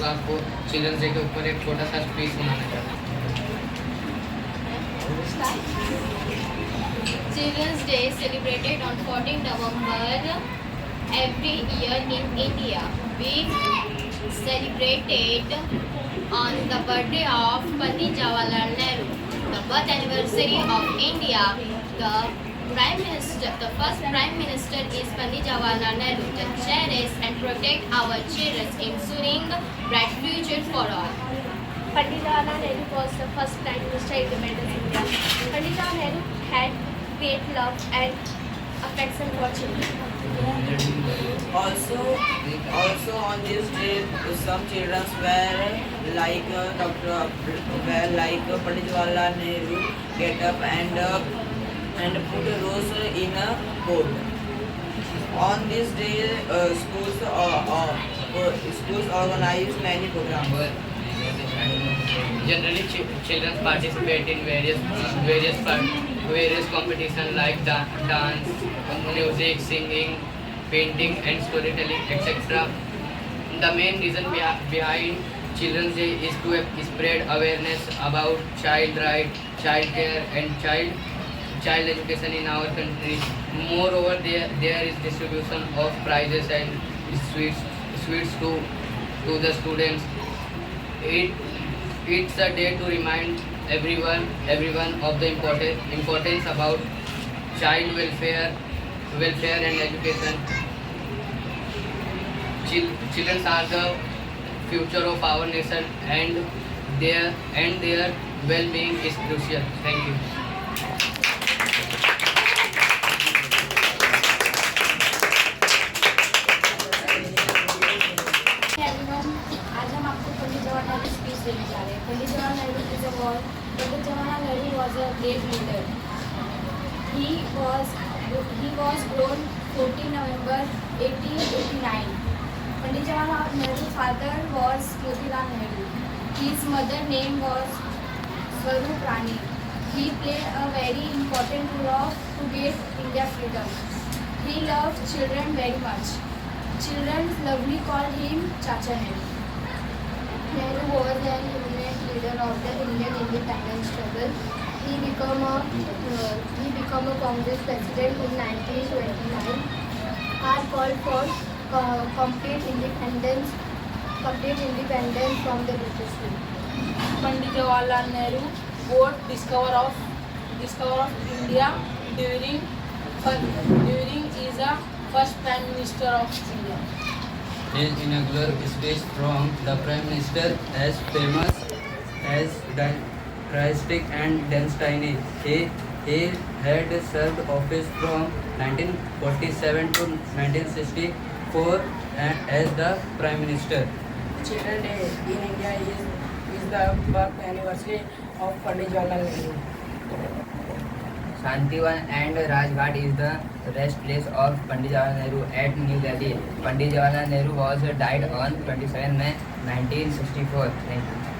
आपको children's day के ऊपर एक छोटा सा स्पीच सुनाना चाहता हूँ। Children's Day celebrated on 14 November every year in India. We celebrated on the birthday of Pandit Jawaharlal Nehru, the birth anniversary of India. The first Prime Minister is Pandit Jawaharlal Nehru, to cherish and protect our children, ensuring bright future for all. Pandit Jawaharlal Nehru was the first Prime Minister in independence India. Pandit Jawaharlal Nehru had great love and affection for children. Also on this day, some children were like Pandit Jawaharlal Nehru get up and put a rose in a pot. On this day, schools organize many programs. Generally, children participate in various competitions like dance, music, singing, painting, and storytelling, etc. The main reason behind Children's Day is to spread awareness about child right, child care, and child education in our country. Moreover, there is distribution of prizes and sweets to the students. It's a day to remind everyone of the importance about child welfare and education. Children are the future of our nation, and their well-being is crucial. Thank you. आज हम आपको पंडित Jawaharlal Nehru speech देने जा रहे हैं। Pandit Jawaharlal Nehru is a war. Pandit Jawaharlal Nehru was a great leader. He was born 14 November 1889. Pandit Jawaharlal Nehru's father was Motilal Nehru. His mother name was Swarup Rani. He played a very important role to get India freedom. He loved children very much. Children lovingly called him Chacha Nehru. Nehru was an eminent leader of the Indian independence struggle. He became a Congress president in 1929. Are called for complete independence from the British rule. Pandit Jawaharlal Nehru was discoverer of India during is the first Prime Minister of India. His inaugural speech from the Prime Minister as famous as Triastic and Denstein. He had served office from 1947 to 1964 as the Prime Minister. Children's Day in India is the birth anniversary of Pandit Jawaharlal Nehru. Shantivan and Rajghat is the rest place of Pandit Jawaharlal Nehru at New Delhi. Pandit Jawaharlal Nehru was died on 27 May 1964. Thank you.